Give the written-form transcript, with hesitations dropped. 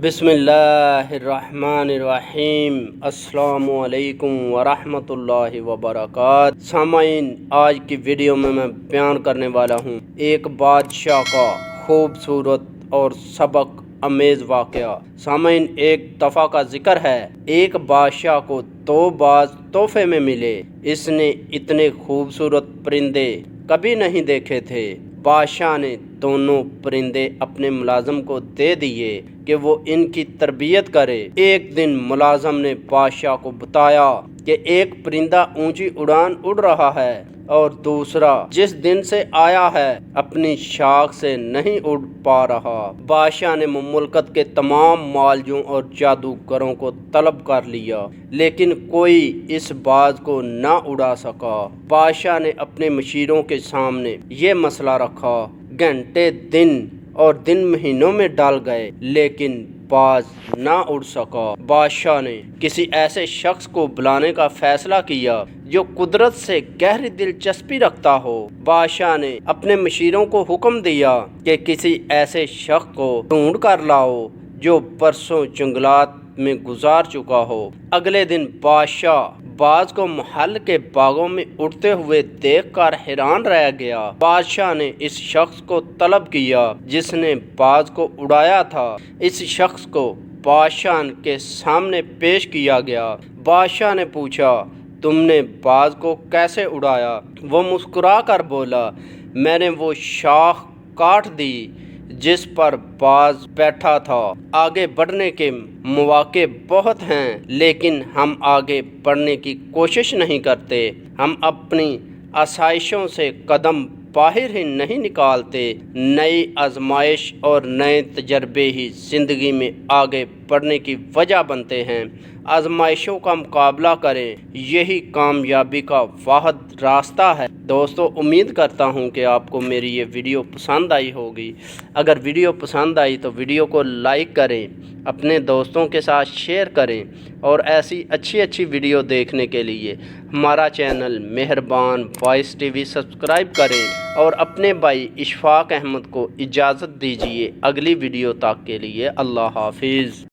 بسم اللہ الرحمن الرحیم۔ السلام علیکم ورحمۃ اللہ وبرکاتہ۔ سامعین، آج کی ویڈیو میں بیان کرنے والا ہوں ایک بادشاہ کا خوبصورت اور سبق امیز واقعہ۔ سامعین، ایک دفعہ کا ذکر ہے، ایک بادشاہ کو 2 باز تحفے میں ملے۔ اس نے اتنے خوبصورت پرندے کبھی نہیں دیکھے تھے۔ بادشاہ نے دونوں پرندے اپنے ملازم کو دے دیے کہ وہ ان کی تربیت کرے۔ ایک دن ملازم نے بادشاہ کو بتایا کہ ایک پرندہ اونچی اڑان اڑ رہا ہے اور دوسرا جس دن سے آیا ہے اپنی شاخ سے نہیں اڑ پا رہا۔ بادشاہ نے مملکت کے تمام معالجوں اور جادوگروں کو طلب کر لیا، لیکن کوئی اس باز کو نہ اڑا سکا۔ بادشاہ نے اپنے مشیروں کے سامنے یہ مسئلہ رکھا۔ گھنٹے دن اور دن مہینوں میں ڈال گئے، لیکن باز نہ اڑ سکا۔ بادشاہ نے کسی ایسے شخص کو بلانے کا فیصلہ کیا جو قدرت سے گہری دلچسپی رکھتا ہو۔ بادشاہ نے اپنے مشیروں کو حکم دیا کہ کسی ایسے شخص کو ڈھونڈ کر لاؤ جو برسوں جنگلات میں گزار چکا ہو۔ اگلے دن بادشاہ باز کو محل کے باغوں میں اڑتے ہوئے دیکھ کر حیران رہ گیا۔ بادشاہ نے اس شخص کو طلب کیا جس نے باز کو اڑایا تھا۔ اس شخص کو بادشاہ کے سامنے پیش کیا گیا۔ بادشاہ نے پوچھا، تم نے باز کو کیسے اڑایا؟ وہ مسکرا کر بولا، میں نے وہ شاخ کاٹ دی جس پر باز بیٹھا تھا۔ آگے بڑھنے کے مواقع بہت ہیں، لیکن ہم آگے بڑھنے کی کوشش نہیں کرتے۔ ہم اپنی آسائشوں سے قدم باہر ہی نہیں نکالتے۔ نئی آزمائش اور نئے تجربے ہی زندگی میں آگے بڑھنے کی وجہ بنتے ہیں۔ آزمائشوں کا مقابلہ کریں، یہی کامیابی کا واحد راستہ ہے۔ دوستو، امید کرتا ہوں کہ آپ کو میری یہ ویڈیو پسند آئی ہوگی۔ اگر ویڈیو پسند آئی تو ویڈیو کو لائک کریں، اپنے دوستوں کے ساتھ شیئر کریں، اور ایسی اچھی ویڈیو دیکھنے کے لیے ہمارا چینل مہربان وائس ٹی وی سبسکرائب کریں، اور اپنے بھائی اشفاق احمد کو اجازت دیجیے اگلی ویڈیو تک کے لیے۔ اللہ حافظ۔